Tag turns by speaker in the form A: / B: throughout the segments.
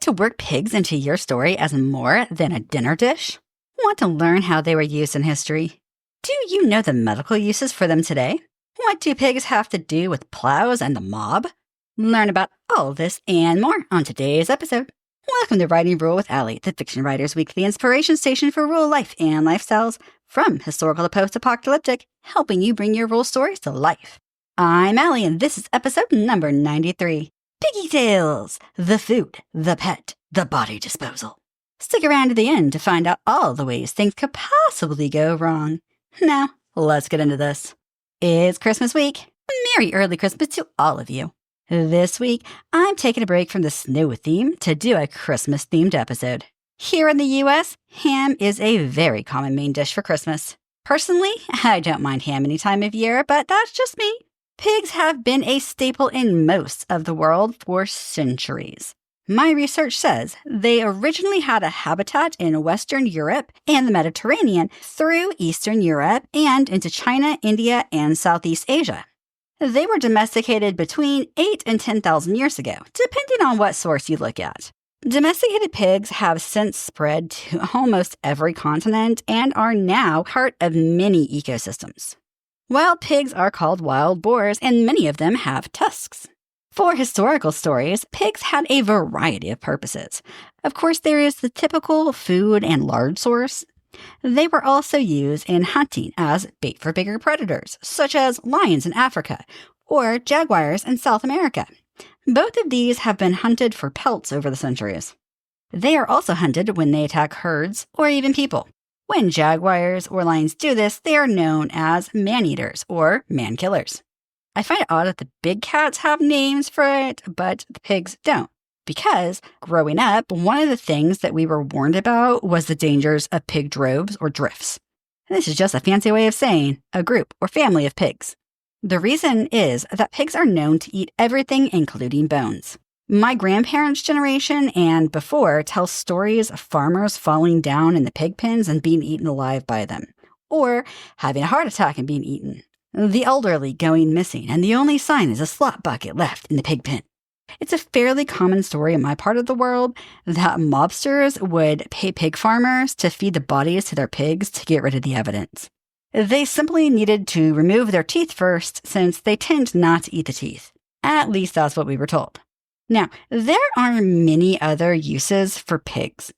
A: to work pigs into your story as more than a dinner dish? Want to learn how they were used in history? Do you know the medical uses for them today? What do pigs have to do with plows and the mob? Learn about all this and more on today's episode. Welcome to Writing Rule with Allie, the Fiction Writer's weekly inspiration station for rural life and lifestyles, from historical to post-apocalyptic, helping you bring your rural stories to life. I'm Allie, and this is episode number 93. Piggy Tales, the food, the pet, the body disposal. Stick around to the end to find out all the ways things could possibly go wrong. Now, let's get into this. It's Christmas week. Merry early Christmas to all of you. This week, I'm taking a break from the snow theme to do a Christmas-themed episode. Here in the U.S., ham is a very common main dish for Christmas. Personally, I don't mind ham any time of year, but that's just me. Pigs have been a staple in most of the world for centuries. My research says they originally had a habitat in Western Europe and the Mediterranean through Eastern Europe and into China, India, and Southeast Asia. They were domesticated between 8 and 10,000 years ago, depending on what source you look at. Domesticated pigs have since spread to almost every continent and are now part of many ecosystems. Wild pigs are called wild boars, and many of them have tusks. For historical stories, pigs had a variety of purposes. Of course, there is the typical food and lard source. They were also used in hunting as bait for bigger predators, such as lions in Africa or jaguars in South America. Both of these have been hunted for pelts over the centuries. They are also hunted when they attack herds or even people. When jaguars or lions do this, they are known as man-eaters or man-killers. I find it odd that the big cats have names for it, but the pigs don't. Because, growing up, one of the things that we were warned about was the dangers of pig droves or drifts. This is just a fancy way of saying a group or family of pigs. The reason is that pigs are known to eat everything, including bones. My grandparents' generation and before tell stories of farmers falling down in the pig pens and being eaten alive by them, or having a heart attack and being eaten. The elderly going missing, and the only sign is a slop bucket left in the pig pen. It's a fairly common story in my part of the world that mobsters would pay pig farmers to feed the bodies to their pigs to get rid of the evidence. They simply needed to remove their teeth first, since they tend not to eat the teeth. At least that's what we were told. Now, there are many other uses for pigs.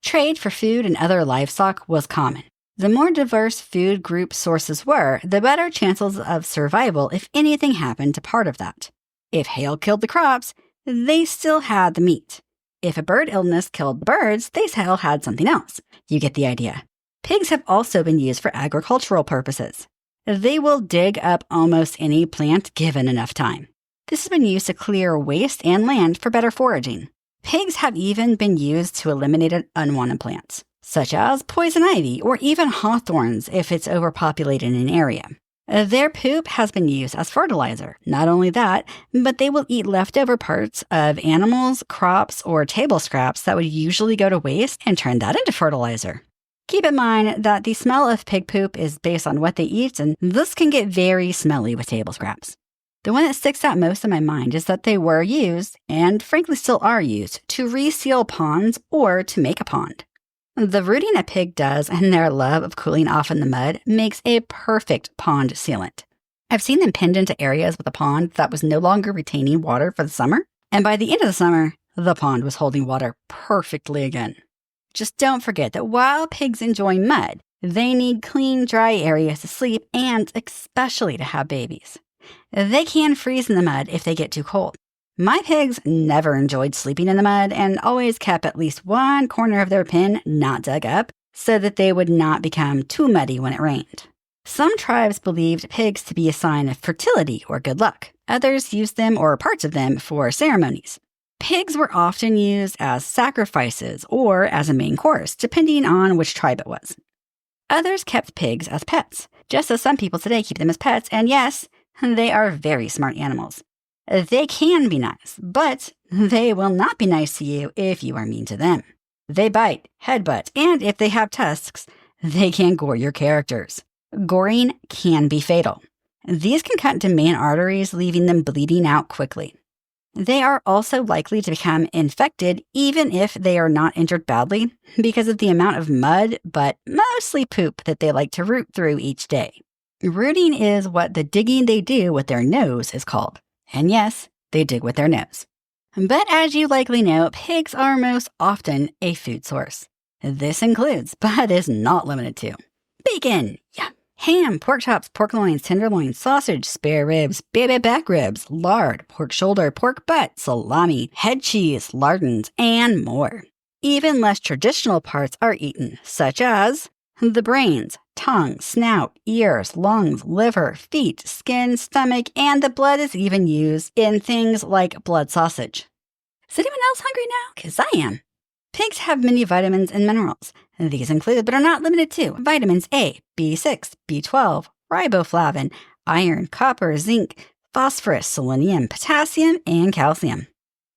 A: Trade for food and other livestock was common. The more diverse food group sources were, the better chances of survival if anything happened to part of that. If hail killed the crops, they still had the meat. If a bird illness killed the birds, they still had something else. You get the idea. Pigs have also been used for agricultural purposes. They will dig up almost any plant given enough time. This has been used to clear waste and land for better foraging. Pigs have even been used to eliminate unwanted plants, such as poison ivy or even hawthorns if it's overpopulated in an area. Their poop has been used as fertilizer. Not only that, but they will eat leftover parts of animals, crops, or table scraps that would usually go to waste and turn that into fertilizer. Keep in mind that the smell of pig poop is based on what they eat, and this can get very smelly with table scraps. The one that sticks out most in my mind is that they were used, and frankly still are used, to reseal ponds or to make a pond. The rooting a pig does and their love of cooling off in the mud makes a perfect pond sealant. I've seen them pinned into areas with a pond that was no longer retaining water for the summer, and by the end of the summer, the pond was holding water perfectly again. Just don't forget that while pigs enjoy mud, they need clean, dry areas to sleep and especially to have babies. They can freeze in the mud if they get too cold. My pigs never enjoyed sleeping in the mud and always kept at least one corner of their pen not dug up so that they would not become too muddy when it rained. Some tribes believed pigs to be a sign of fertility or good luck. Others used them or parts of them for ceremonies. Pigs were often used as sacrifices or as a main course, depending on which tribe it was. Others kept pigs as pets, just as some people today keep them as pets, and yes, they are very smart animals. They can be nice, but they will not be nice to you if you are mean to them. They bite, headbutt, and if they have tusks, they can gore your characters. Goring can be fatal. These can cut into main arteries, leaving them bleeding out quickly. They are also likely to become infected even if they are not injured badly because of the amount of mud, but mostly poop that they like to root through each day. Rooting is what the digging they do with their nose is called. And yes, they dig with their nose. But as you likely know, pigs are most often a food source. This includes, but is not limited to, bacon, yeah, ham, pork chops, pork loins, tenderloins, sausage, spare ribs, baby back ribs, lard, pork shoulder, pork butt, salami, head cheese, lardons, and more. Even less traditional parts are eaten, such as the brains, tongue, snout, ears, lungs, liver, feet, skin, stomach, and the blood is even used in things like blood sausage. Is anyone else hungry now? Because I am. Pigs have many vitamins and minerals. These include, but are not limited to, vitamins A, B6, B12, riboflavin, iron, copper, zinc, phosphorus, selenium, potassium, and calcium.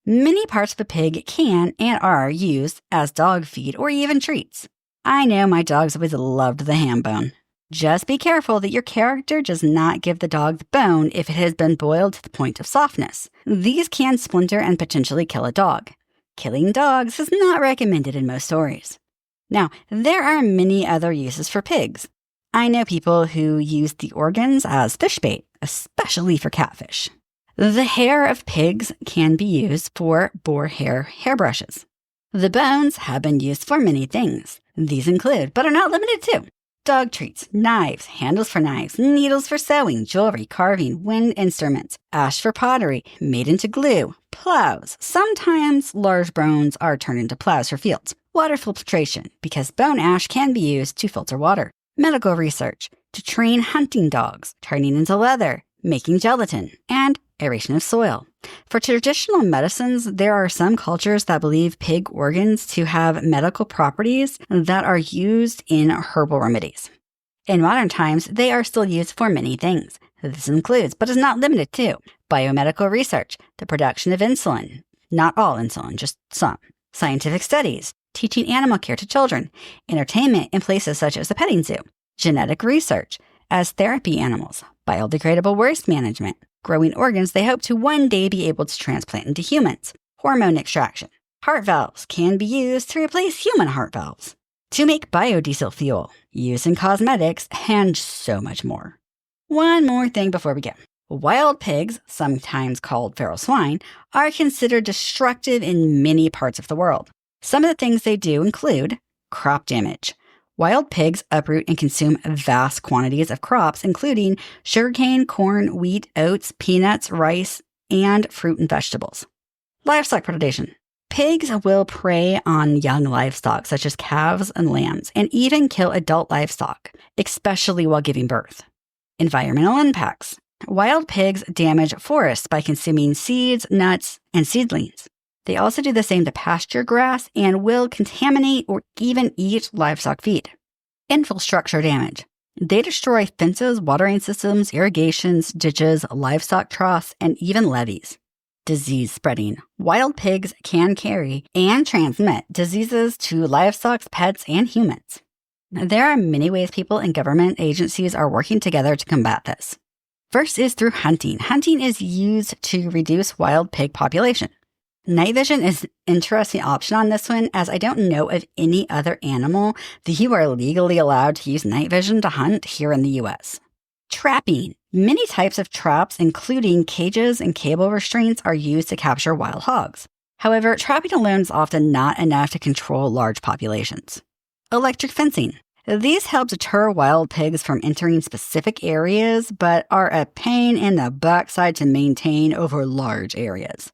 A: Many parts of a pig can and are used as dog feed or even treats. I know my dogs always loved the ham bone. Just be careful that your character does not give the dog the bone if it has been boiled to the point of softness. These can splinter and potentially kill a dog. Killing dogs is not recommended in most stories. Now, there are many other uses for pigs. I know people who use the organs as fish bait, especially for catfish. The hair of pigs can be used for boar hair hairbrushes. The bones have been used for many things. These include, but are not limited to, dog treats, knives, handles for knives, needles for sewing, jewelry, carving, wind instruments, ash for pottery, made into glue, plows. Sometimes large bones are turned into plows for fields. Water filtration, because bone ash can be used to filter water. Medical research, to train hunting dogs, turning into leather, making gelatin, and aeration of soil. For traditional medicines, there are some cultures that believe pig organs to have medical properties that are used in herbal remedies. In modern times, they are still used for many things. This includes, but is not limited to, biomedical research, the production of insulin, not all insulin, just some, scientific studies, teaching animal care to children, entertainment in places such as a petting zoo, genetic research, as therapy animals, biodegradable waste management, growing organs they hope to one day be able to transplant into humans, hormone extraction. Heart valves can be used to replace human heart valves, to make biodiesel fuel, used in cosmetics, and so much more. One more thing before we go. Wild pigs, sometimes called feral swine, are considered destructive in many parts of the world. Some of the things they do include crop damage. Wild pigs uproot and consume vast quantities of crops, including sugarcane, corn, wheat, oats, peanuts, rice, and fruit and vegetables. Livestock predation. Pigs will prey on young livestock, such as calves and lambs, and even kill adult livestock, especially while giving birth. Environmental impacts. Wild pigs damage forests by consuming seeds, nuts, and seedlings. They also do the same to pasture grass and will contaminate or even eat livestock feed. Infrastructure damage. They destroy fences, watering systems, irrigations, ditches, livestock troughs, and even levees. Disease spreading. Wild pigs can carry and transmit diseases to livestock, pets, and humans. There are many ways people and government agencies are working together to combat this. First is through hunting. Hunting is used to reduce wild pig population. Night vision is an interesting option on this one, as I don't know of any other animal that you are legally allowed to use night vision to hunt here in the US. Trapping. Many types of traps, including cages and cable restraints, are used to capture wild hogs. However, trapping alone is often not enough to control large populations. Electric fencing. These help deter wild pigs from entering specific areas, but are a pain in the backside to maintain over large areas.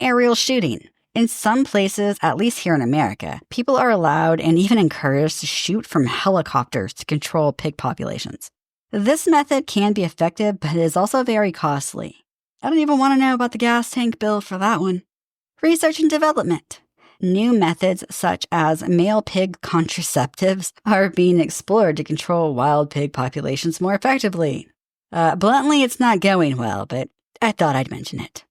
A: Aerial shooting. In some places, at least here in America, people are allowed and even encouraged to shoot from helicopters to control pig populations. This method can be effective, but it is also very costly. I don't even want to know about the gas tank bill for that one. Research and development. New methods such as male pig contraceptives are being explored to control wild pig populations more effectively. Bluntly, it's not going well, but I thought I'd mention it.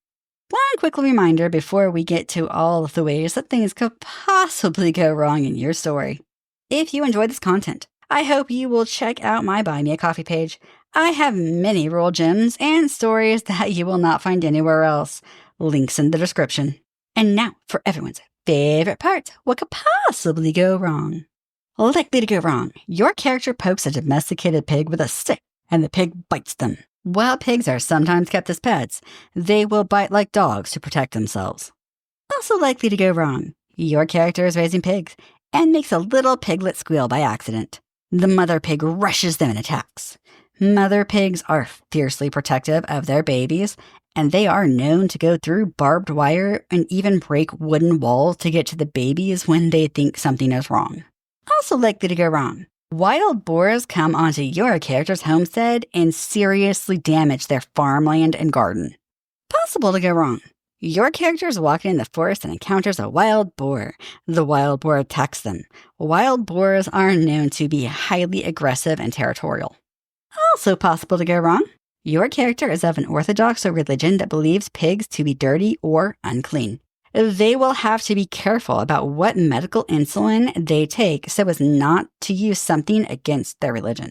A: One quick reminder before we get to all of the ways that things could possibly go wrong in your story. If you enjoy this content, I hope you will check out my Buy Me a Coffee page. I have many rural gems and stories that you will not find anywhere else. Links in the description. And now for everyone's favorite part, what could possibly go wrong? Likely to go wrong. Your character pokes a domesticated pig with a stick, and the pig bites them. While pigs are sometimes kept as pets, they will bite like dogs to protect themselves. Also likely to go wrong. Your character is raising pigs and makes a little piglet squeal by accident. The mother pig rushes them and attacks. Mother pigs are fiercely protective of their babies, and they are known to go through barbed wire and even break wooden walls to get to the babies when they think something is wrong. Also likely to go wrong. Wild boars come onto your character's homestead and seriously damage their farmland and garden. Possible to go wrong. Your character is walking in the forest and encounters a wild boar. The wild boar attacks them. Wild boars are known to be highly aggressive and territorial. Also possible to go wrong. Your character is of an orthodox religion that believes pigs to be dirty or unclean. They will have to be careful about what medical insulin they take so as not to use something against their religion.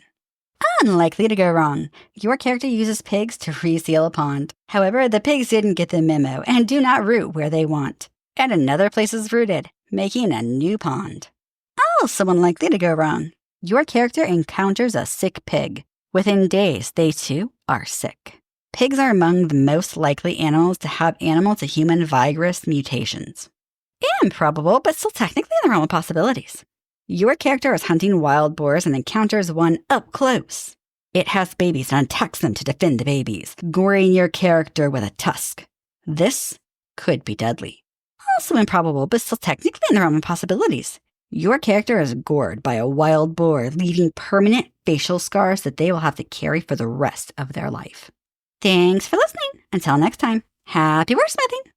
A: Unlikely to go wrong. Your character uses pigs to reseal a pond. However, the pigs didn't get the memo and do not root where they want. And another place is rooted, making a new pond. Also unlikely to go wrong. Your character encounters a sick pig. Within days, they too are sick. Pigs are among the most likely animals to have animal-to-human virus mutations. Improbable, but still technically in the realm of possibilities. Your character is hunting wild boars and encounters one up close. It has babies and attacks them to defend the babies, goring your character with a tusk. This could be deadly. Also improbable, but still technically in the realm of possibilities. Your character is gored by a wild boar, leaving permanent facial scars that they will have to carry for the rest of their life. Thanks for listening. Until next time, happy wordsmithing!